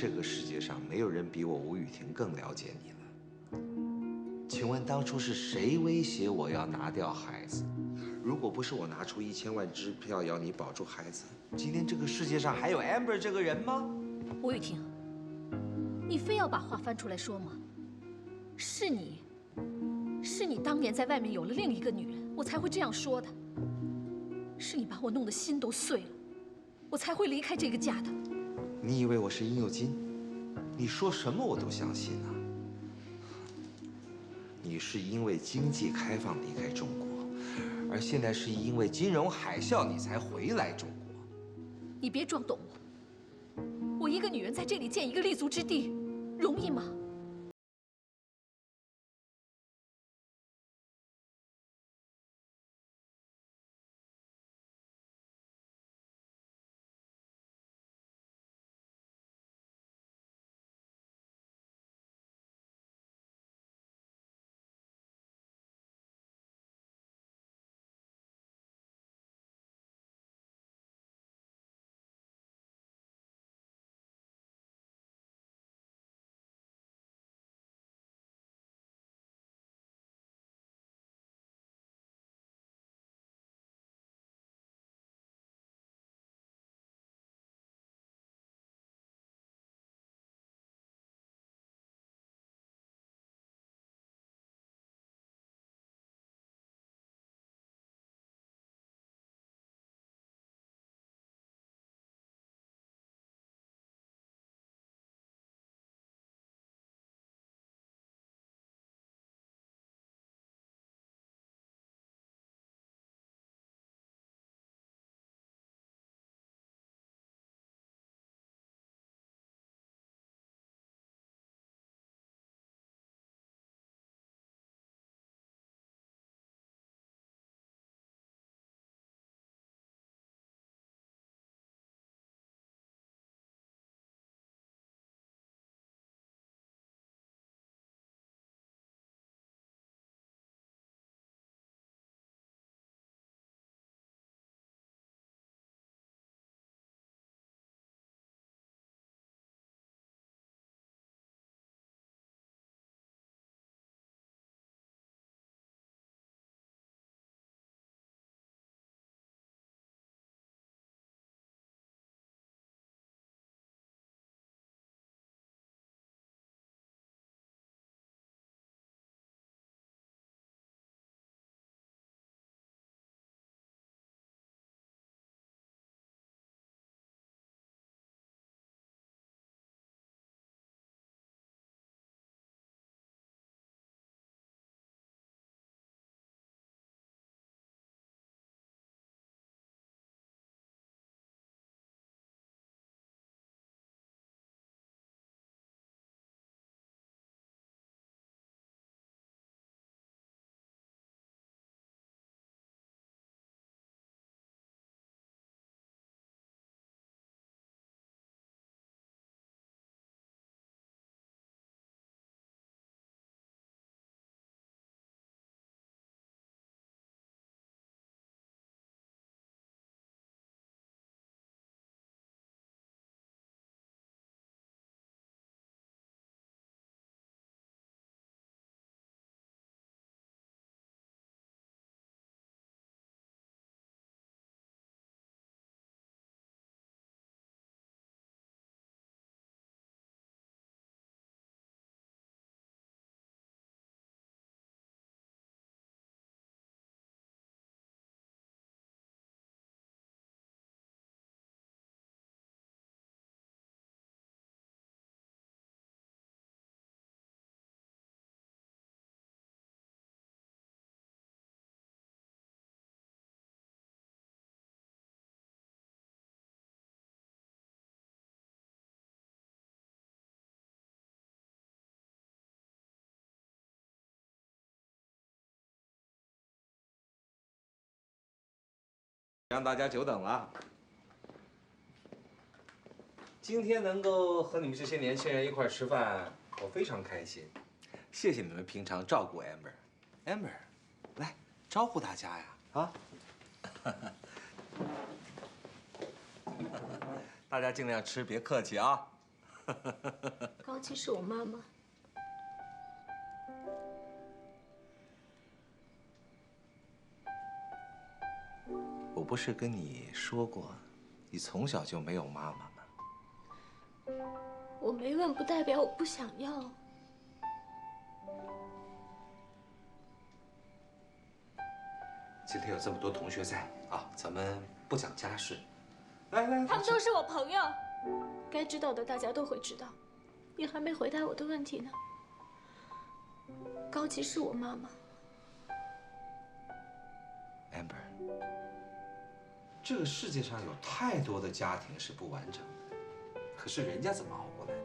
这个世界上没有人比我吴雨婷更了解你了。请问当初是谁威胁我要拿掉孩子？如果不是我拿出1000万支票要你保住孩子，今天这个世界上还有 Amber 这个人吗？吴雨婷，你非要把话翻出来说吗？是你当年在外面有了另一个女人，我才会这样说的。是你把我弄得心都碎了，我才会离开这个家的。你以为我是殷又金？你说什么我都相信啊。你是因为经济开放离开中国，而现在是因为金融海啸你才回来中国。你别装懂我，我一个女人在这里建一个立足之地，容易吗？让大家久等了。今天能够和你们这些年轻人一块吃饭，我非常开心。谢谢你们平常照顾 Amber。Amber， 来招呼大家呀！啊，大家尽量吃，别客气啊。高琪是我妈妈。我不是跟你说过，你从小就没有妈妈吗？我没问不代表我不想要。今天有这么多同学在啊，咱们不讲家事。来，他们都是我朋友，该知道的大家都会知道。你还没回答我的问题呢。高琪是我妈妈。Amber， 这个世界上有太多的家庭是不完整的，可是人家怎么熬过来的？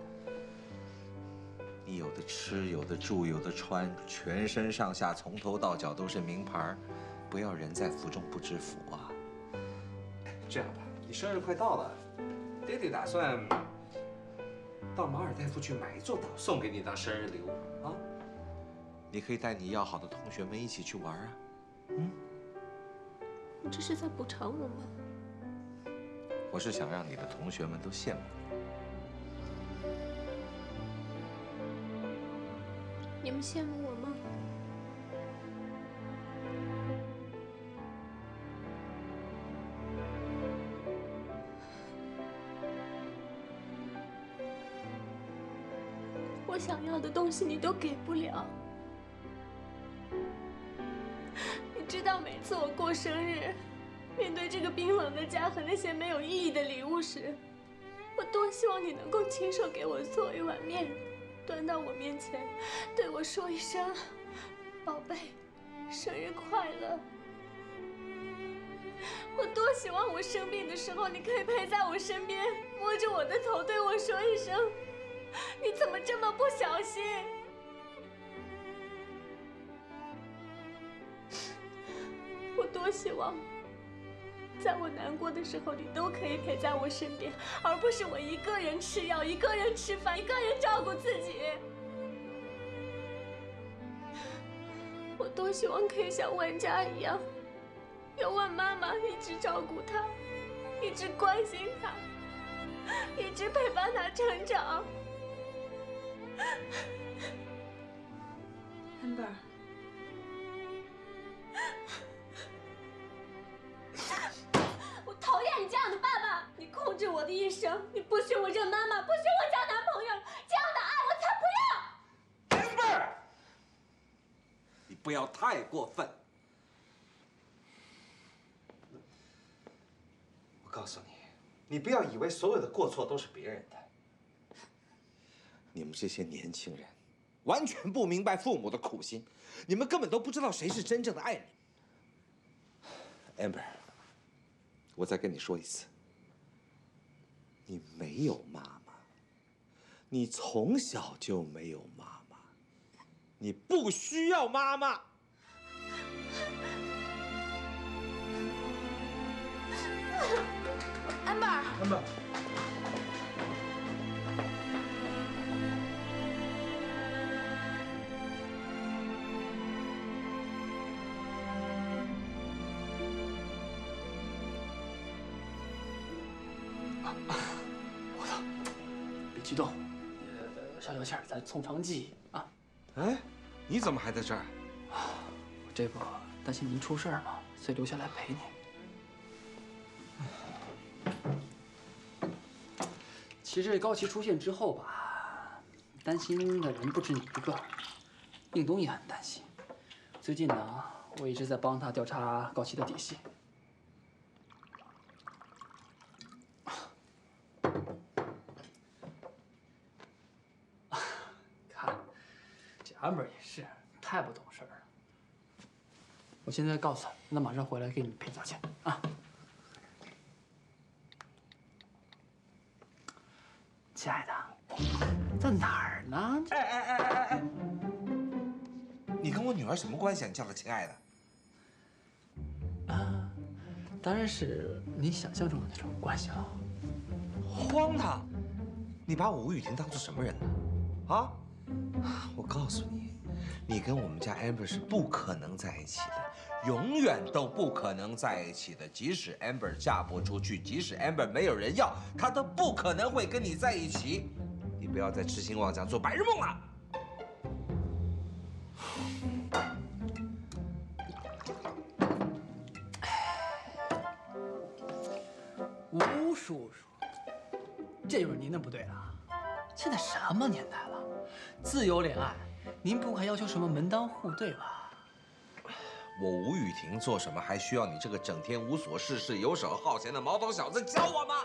你有的吃，有的住，有的穿，全身上下从头到脚都是名牌，不要人在福中不知福啊！这样吧，你生日快到了，爹地打算到马尔代夫去买一座岛送给你当生日礼物啊！你可以带你要好的同学们一起去玩啊！你这是在补偿我吗？我是想让你的同学们都羡慕你。你们羡慕我吗？我想要的东西你都给不了。你知道，每次我过生日，面对这个冰冷的家和那些没有意义的礼物时，我多希望你能够亲手给我做一碗面，端到我面前，对我说一声“宝贝，生日快乐”。我多希望我生病的时候，你可以陪在我身边，摸着我的头，对我说一声“你怎么这么不小心”。我多希望，在我难过的时候，你都可以陪在我身边，而不是我一个人吃药，一个人吃饭，一个人照顾自己。我多希望可以像万佳一样，有万妈妈一直照顾她，一直关心她，一直陪伴她成长。Amber， 我讨厌你这样的爸爸！你控制我的一生，你不许我认妈妈，不许我交男朋友，这样的爱我才不要！ Amber， 你不要太过分。我告诉你，你不要以为所有的过错都是别人的。你们这些年轻人，完全不明白父母的苦心，你们根本都不知道谁是真正的爱你。Amber， 我再跟你说一次，你没有妈妈，你从小就没有妈妈，你不需要妈妈。Amber，我操！别激动，消消气儿，咱从长计议啊。哎，你怎么还在这儿？我这不担心您出事儿嘛，所以留下来陪你。其实高琪出现之后吧，担心的人不止你一个，应东也很担心。最近呢，我一直在帮他调查高琪的底细。看，这Amber也是太不懂事儿了。我现在告诉他，那马上回来给你赔礼道歉啊。亲爱的，在哪儿呢？哎！你跟我女儿什么关系啊？你叫她亲爱的？啊，当然是你想象中的那种关系了。荒唐！你把我吴雨婷当做什么人呢？啊！我告诉你，你跟我们家 Amber 是不可能在一起的，永远都不可能在一起的。即使 Amber 嫁不出去，即使 Amber 没有人要，她都不可能会跟你在一起。不要再痴心妄想做白日梦了。吴叔叔，这就是您的不对了。现在什么年代了，自由恋爱，您不还要求什么门当户对吧？我吴雨婷做什么还需要你这个整天无所事事、游手好闲的毛头小子教我吗？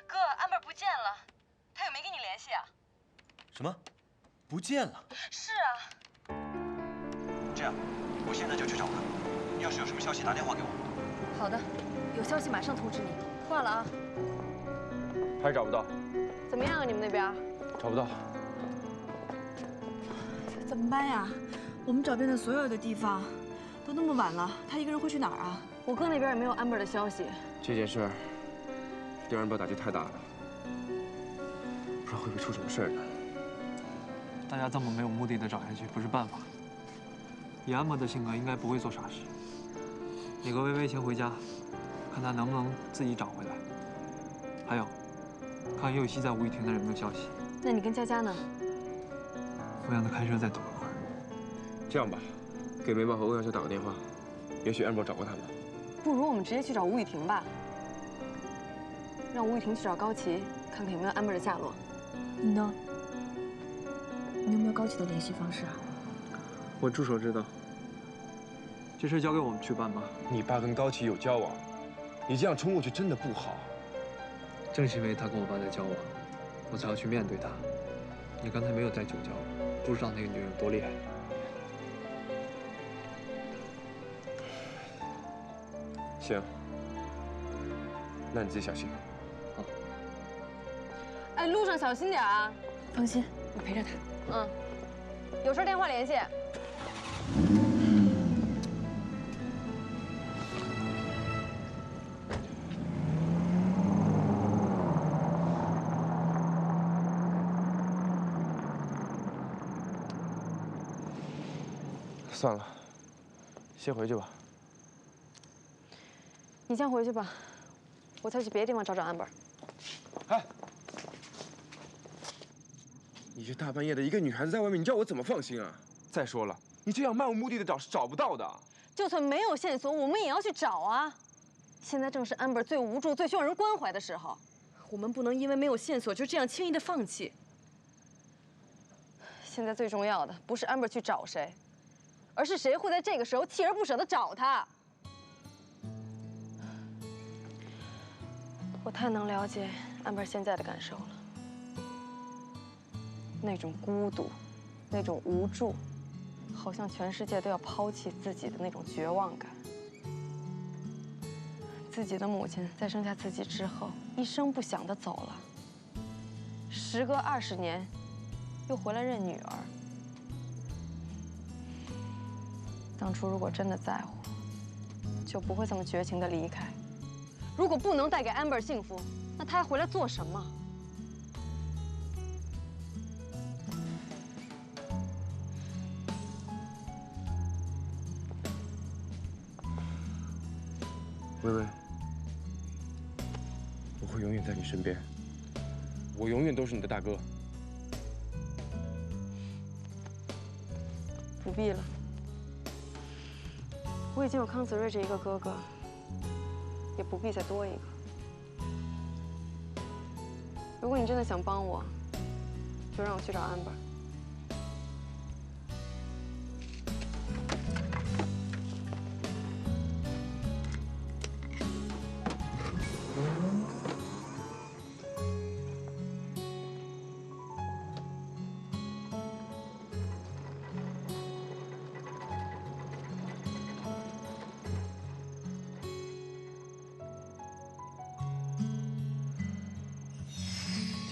哥，安贝不见了，他有没跟你联系啊？什么？不见了？是啊。这样，我现在就去找他。要是有什么消息，打电话给我。好的，有消息马上通知你。挂了啊。还是找不到。怎么样啊，你们那边？找不到。怎么办呀？我们找遍了所有的地方，都那么晚了，他一个人会去哪儿啊？我哥那边也没有安贝的消息。这件事儿对安博打击太大了，不知道会不会出什么事儿呢？大家这么没有目的的找下去不是办法。以安博的性格，应该不会做傻事。你和微微先回家，看他能不能自己找回来。还有，看尤西在吴雨婷那儿有没有消息。那你跟佳佳呢？我让他开车再堵一会儿。这样吧，给梅毛和欧阳修打个电话，也许安博找过他们。不如我们直接去找吴雨婷吧。让吴雨婷去找高奇，看看有没有安贝的下落。你呢？你有没有高奇的联系方式啊？我助手知道。这事交给我们去办吧。你爸跟高奇有交往，你这样冲过去真的不好。正是因为他跟我爸在交往，我才要去面对他。你刚才没有带酒窖，不知道那个女人有多厉害。行，那你自己小心。好。哎，路上小心点啊！放心，我陪着他。嗯，有事电话联系。算了，先回去吧。你先回去吧，我再去别的地方找找安贝。哎，你这大半夜的，一个女孩子在外面，你叫我怎么放心啊？再说了，你这样漫无目的的找是找不到的。就算没有线索，我们也要去找啊！现在正是安贝最无助、最需要人关怀的时候，我们不能因为没有线索就这样轻易的放弃。现在最重要的不是安贝去找谁，而是谁会在这个时候锲而不舍的找他。我太能了解安贝现在的感受了，那种孤独，那种无助。好像全世界都要抛弃自己的那种绝望感。自己的母亲在生下自己之后，一声不响地走了。时隔20年，又回来认女儿。当初如果真的在乎，就不会这么绝情地离开。如果不能带给安贝幸福，那他还回来做什么？微微，我会永远在你身边，我永远都是你的大哥。不必了，我已经有康子睿这一个哥哥，也不必再多一个。如果你真的想帮我，就让我去找安贝。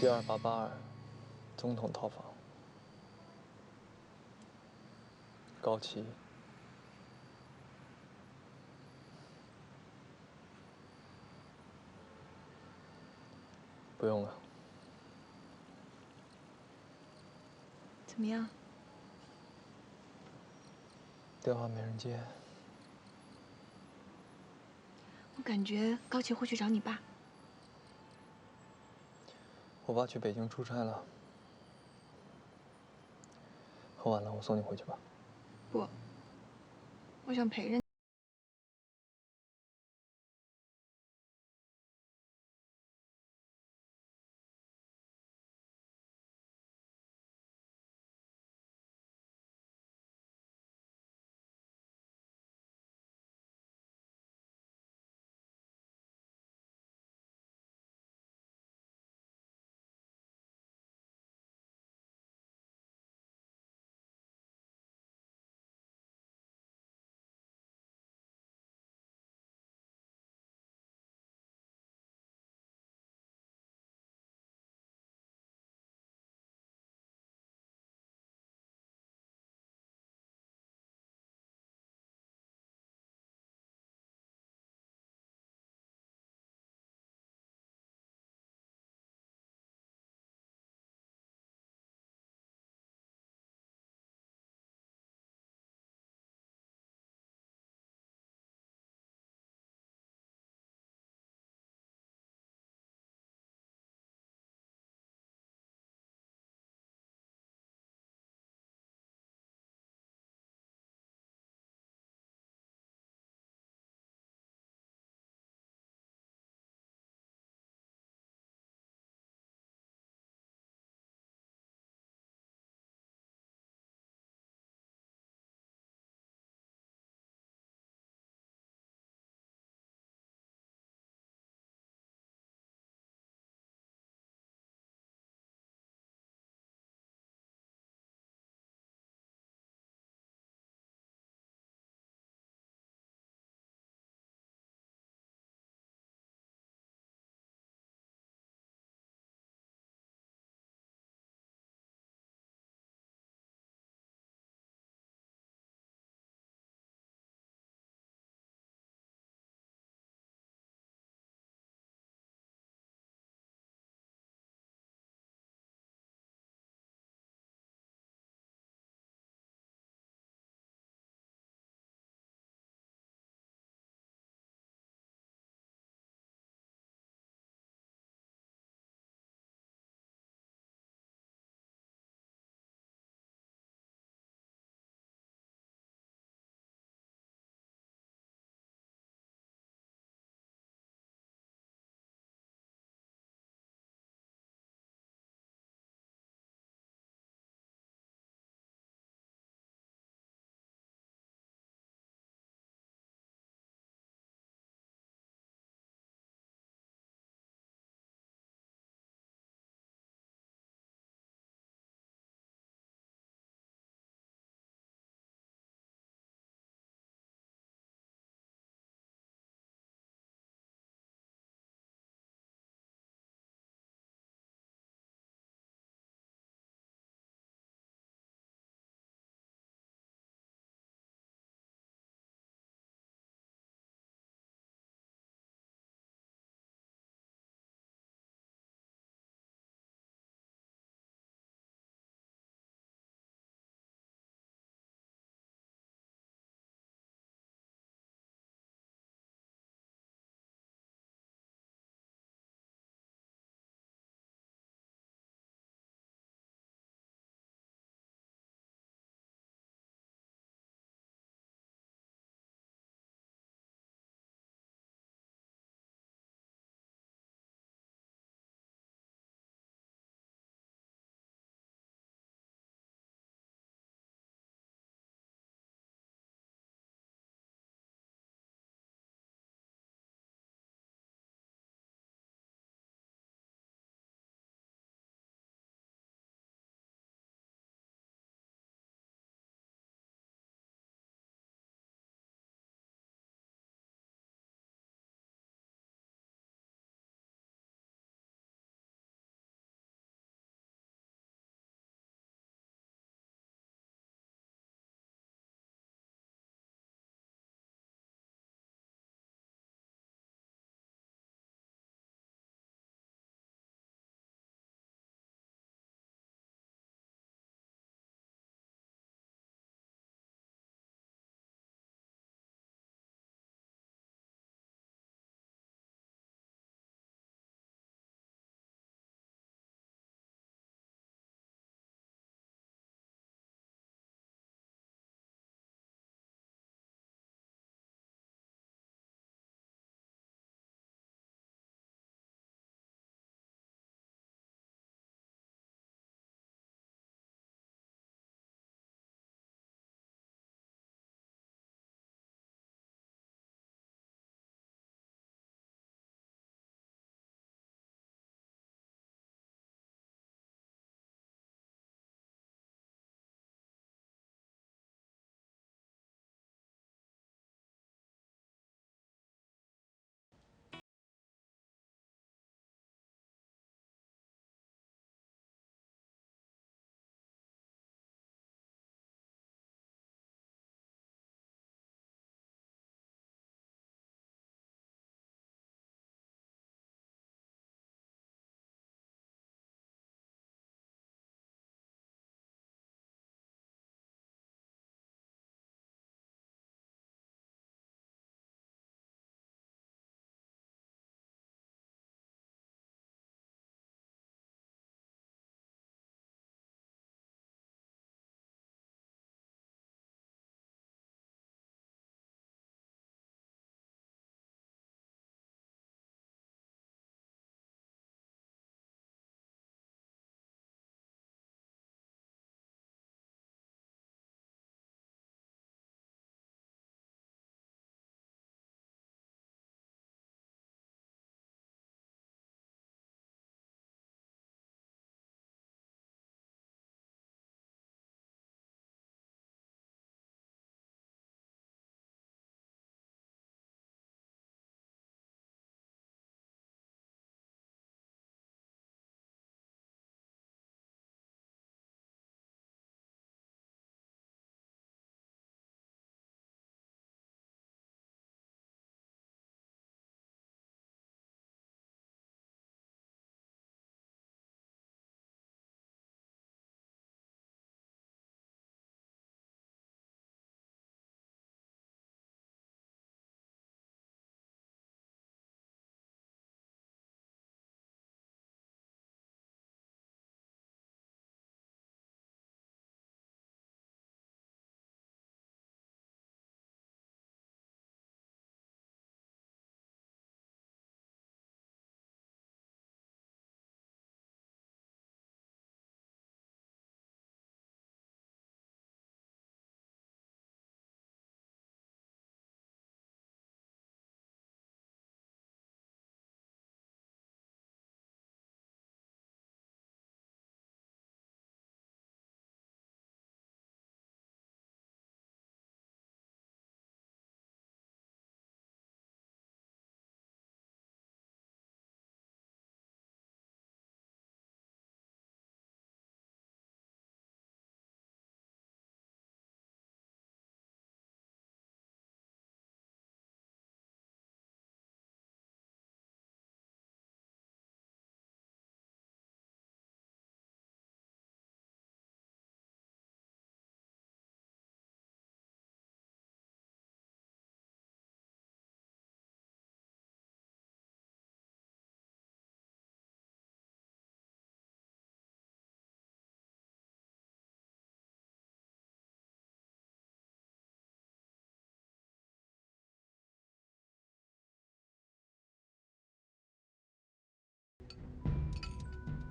G2882总统套房，高奇。不用了。怎么样？电话没人接。我感觉高奇会去找你爸。我爸去北京出差了，很晚了，我送你回去吧。不，我想陪着你。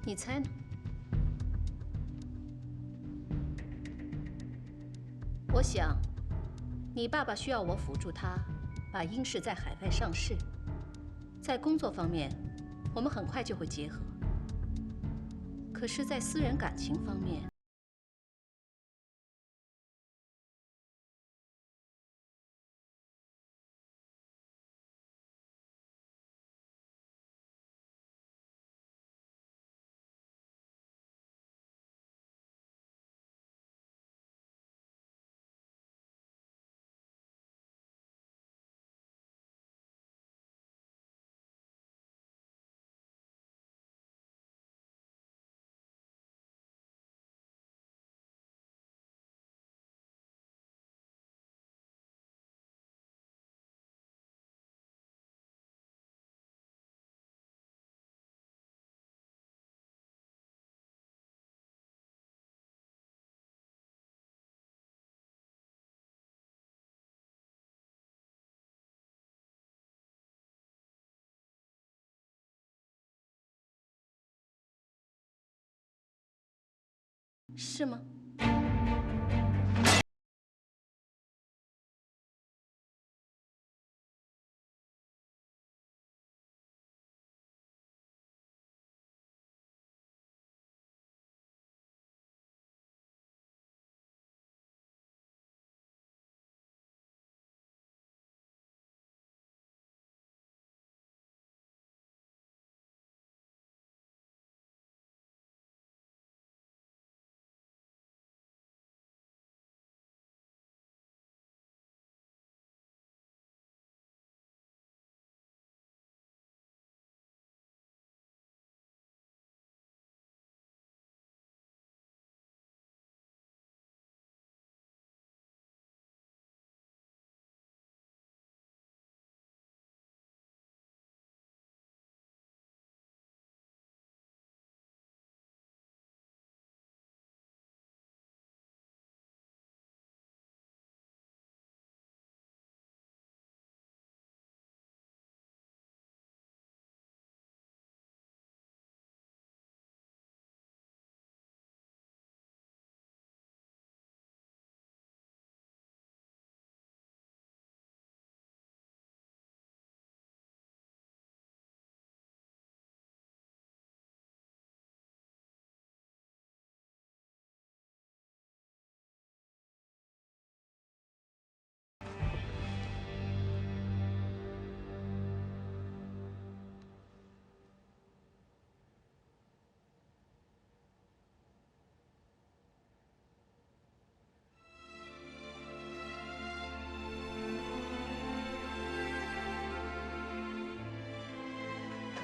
你猜呢？我想，你爸爸需要我辅助他，把英氏在海外上市。在工作方面，我们很快就会结合。可是，在私人感情方面，是吗？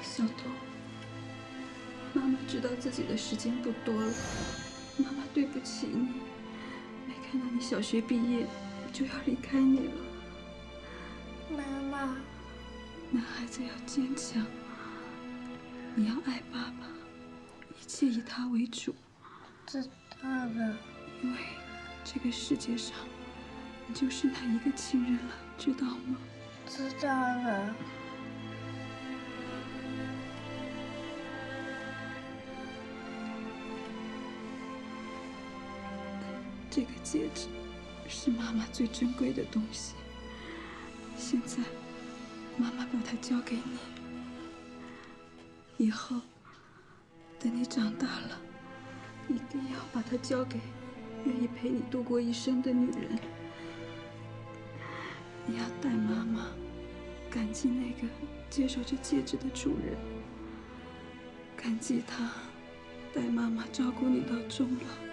小东，妈妈知道自己的时间不多了，妈妈对不起你，没看到你小学毕业就要离开你了。妈妈，男孩子要坚强，你要爱爸爸，一切以他为主。知道了。因为这个世界上，你就是那一个亲人了，知道吗？知道了。这个戒指是妈妈最珍贵的东西，现在妈妈把它交给你。以后等你长大了，一定要把它交给愿意陪你度过一生的女人。你要代妈妈感激那个接受这戒指的主人，感激他带妈妈照顾你到终老。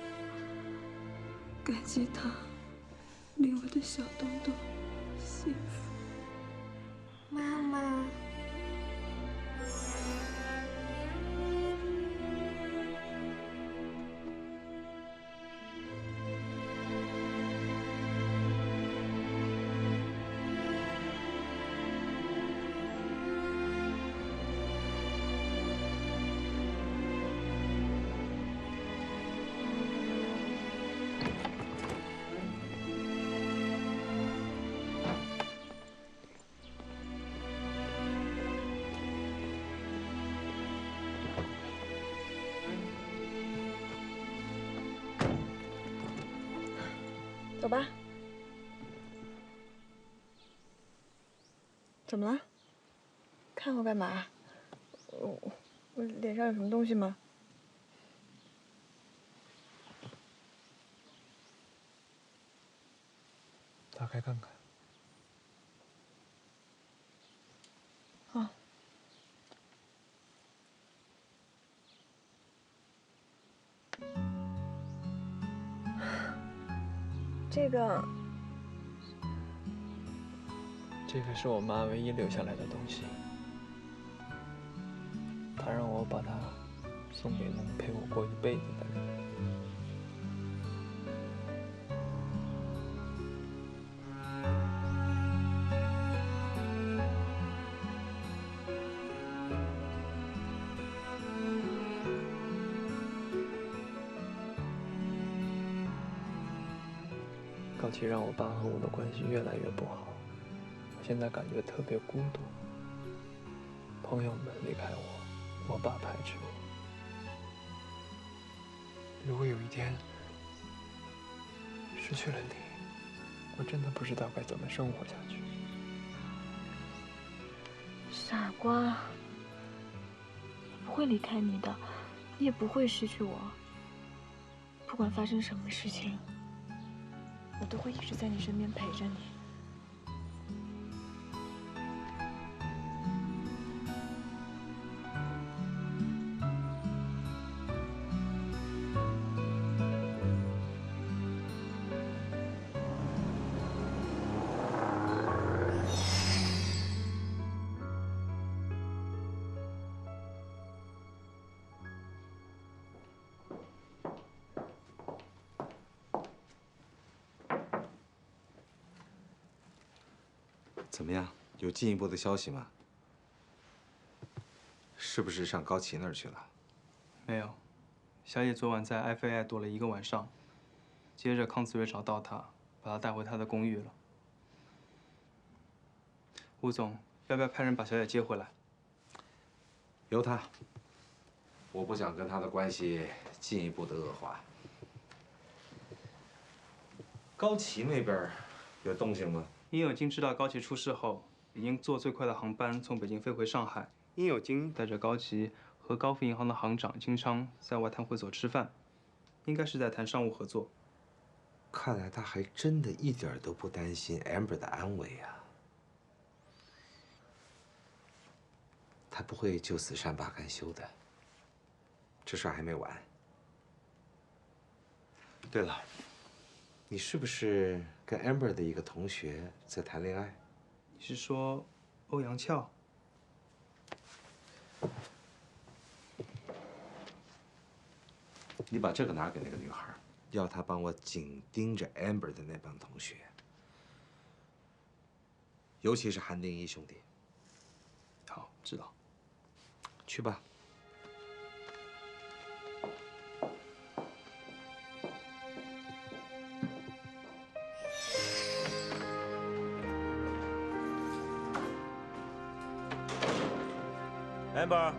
感激他令我的小东东幸福。妈妈。走吧。怎么了？看我干嘛？我脸上有什么东西吗？打开看看。啊。这个是我妈唯一留下来的东西，她让我把它送给能陪我过一辈子的人。高启让我爸和我的关系越来越不好，我现在感觉特别孤独。朋友们离开我，我爸排斥我。如果有一天失去了你，我真的不知道该怎么生活下去。傻瓜，我不会离开你的，你也不会失去我。不管发生什么事情，我都会一直在你身边陪着你。怎么样？有进一步的消息吗？是不是上高奇那儿去了？没有，小野昨晚在 FAI 躲了1个晚上，接着康子睿找到他，把他带回他的公寓了。吴总，要不要派人把小野接回来？由他。我不想跟他的关系进一步的恶化。高奇那边有动静吗？殷有金知道高奇出事后，已经坐最快的航班从北京飞回上海。殷有金带着高奇和高富银行的行长金昌在外滩会所吃饭，应该是在谈商务合作。看来他还真的一点都不担心 Amber 的安危啊。他不会就此善罢甘休的。这事还没完。对了，你是不是跟 Amber 的一个同学在谈恋爱？你是说欧阳翘？你把这个拿给那个女孩，要她帮我紧盯着 Amber 的那帮同学，尤其是韩定一兄弟。好，知道。去吧。Amber。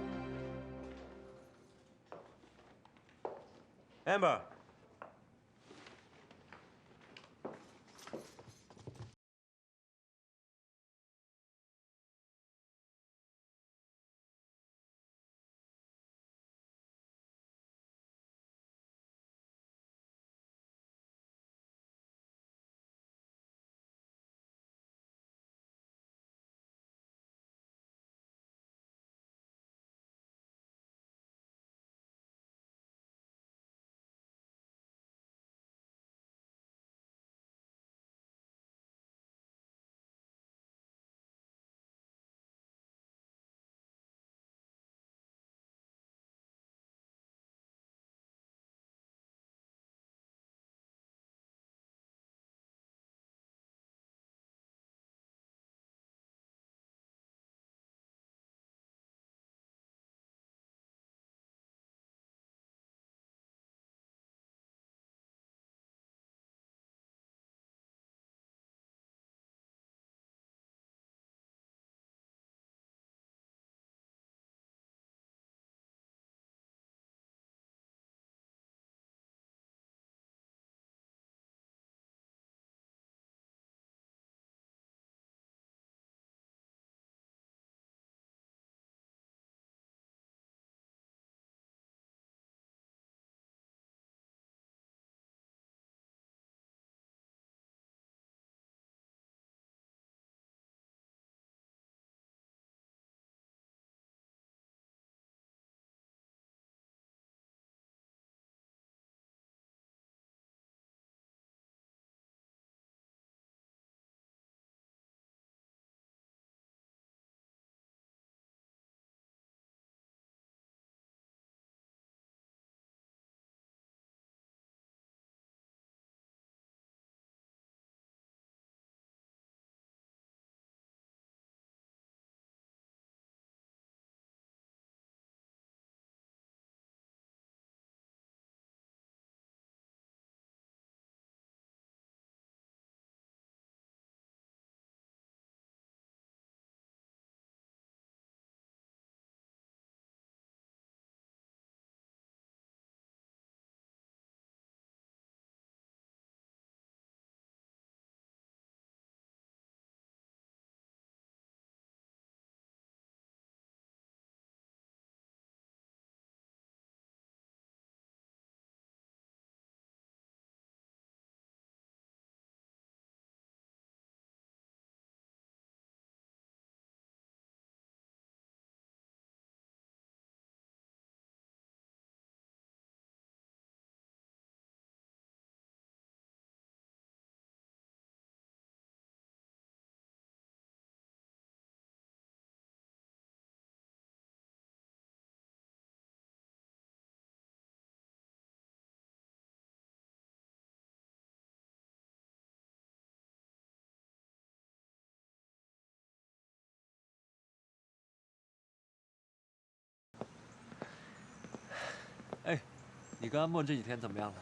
你跟安默这几天怎么样了？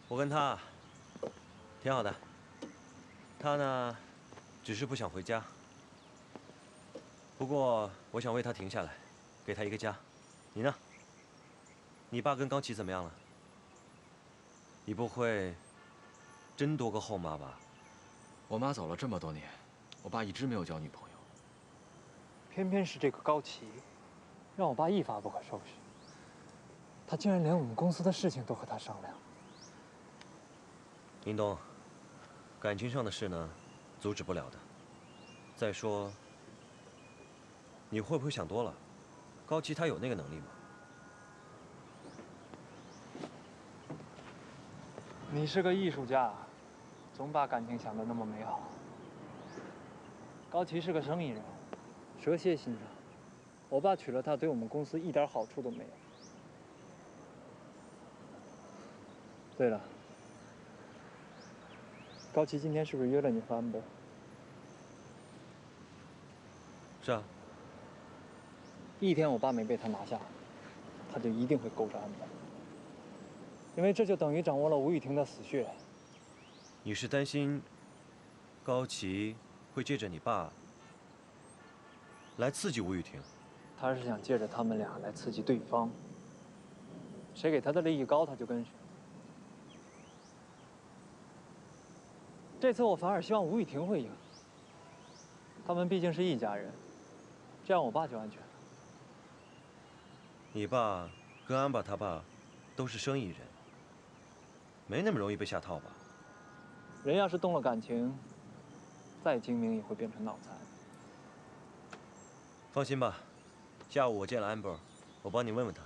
我跟他挺好的，他呢，只是不想回家。不过我想为他停下来，给他一个家。你呢？你爸跟高琪怎么样了？你不会真多个后妈吧？我妈走了这么多年，我爸一直没有交女朋友。偏偏是这个高琪，让我爸一发不可收拾。他竟然连我们公司的事情都和他商量。林东，感情上的事呢，阻止不了的。再说，你会不会想多了？高琪他有那个能力吗？你是个艺术家，总把感情想得那么美好。高琪是个生意人，蛇蝎心肠。我爸娶了她，对我们公司一点好处都没有。对了，高琪今天是不是约了你和安博？是啊。一天我爸没被他拿下，他就一定会勾着安博，因为这就等于掌握了吴雨婷的死穴。你是担心高琪会借着你爸来刺激吴雨婷？他是想借着他们俩来刺激对方，谁给他的利益高，他就跟谁。这次我反而希望吴雨婷会赢，他们毕竟是一家人，这样我爸就安全了。你爸跟安爸他爸都是生意人，没那么容易被下套吧？人要是动了感情，再精明也会变成脑残。放心吧，下午我见了 Amber， 我帮你问问他。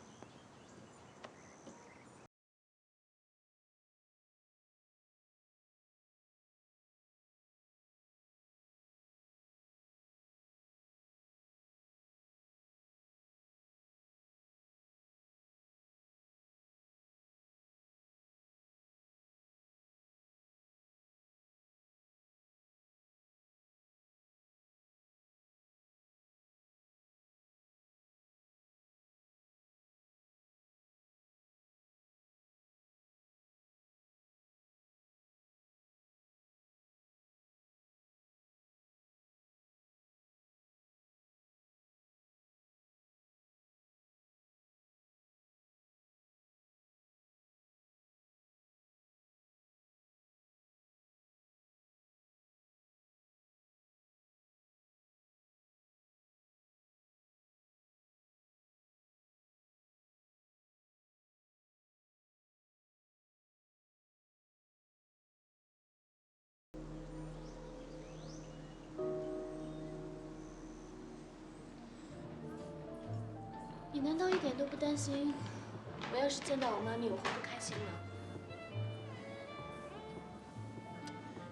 你难道一点都不担心，我要是见到我妈咪，我会不开心吗？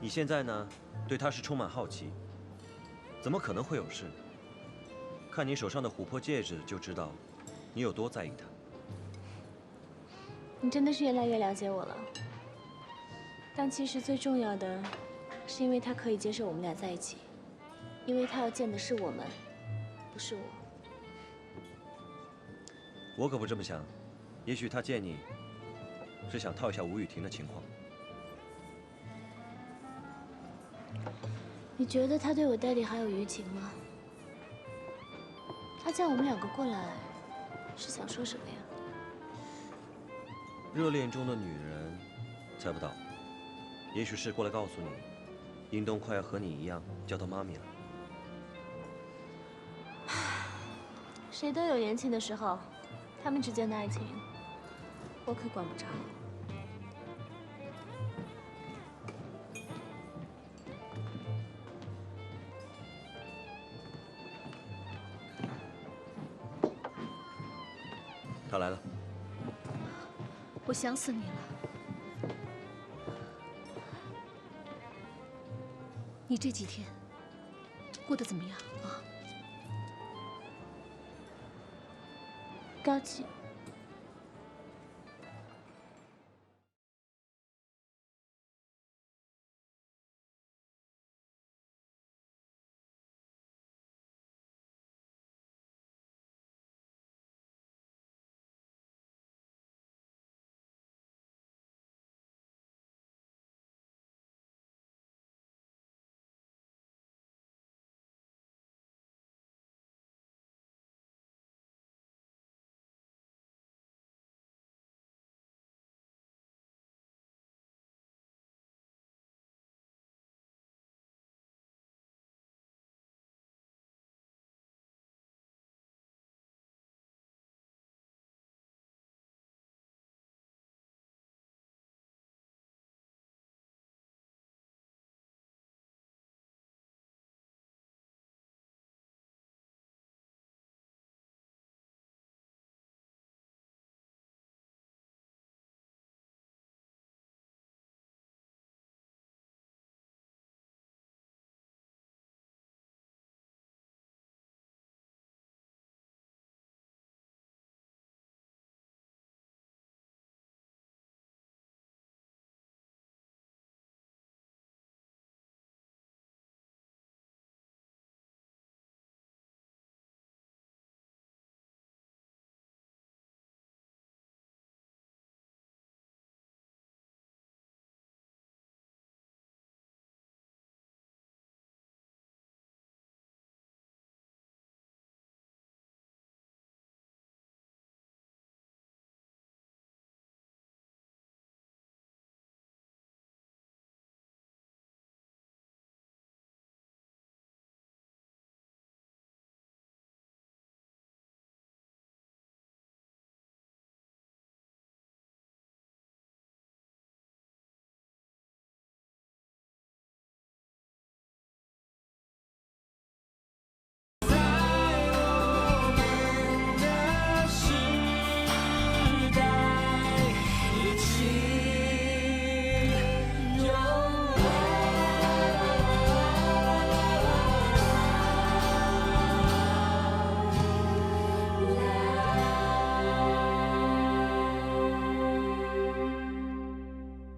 你现在呢，对他是充满好奇，怎么可能会有事呢？看你手上的琥珀戒指就知道，你有多在意他。你真的是越来越了解我了。但其实最重要的，是因为他可以接受我们俩在一起，因为他要见的是我们，不是我。我可不这么想，也许他见你，是想套一下吴雨婷的情况。你觉得他对我爹地还有余情吗？他叫我们两个过来，是想说什么呀？热恋中的女人，猜不到，也许是过来告诉你，英东快要和你一样叫到妈咪了。谁都有言情的时候，他们之间的爱情，我可管不着。他来了。我想死你了。你这几天过得怎么样啊？高启。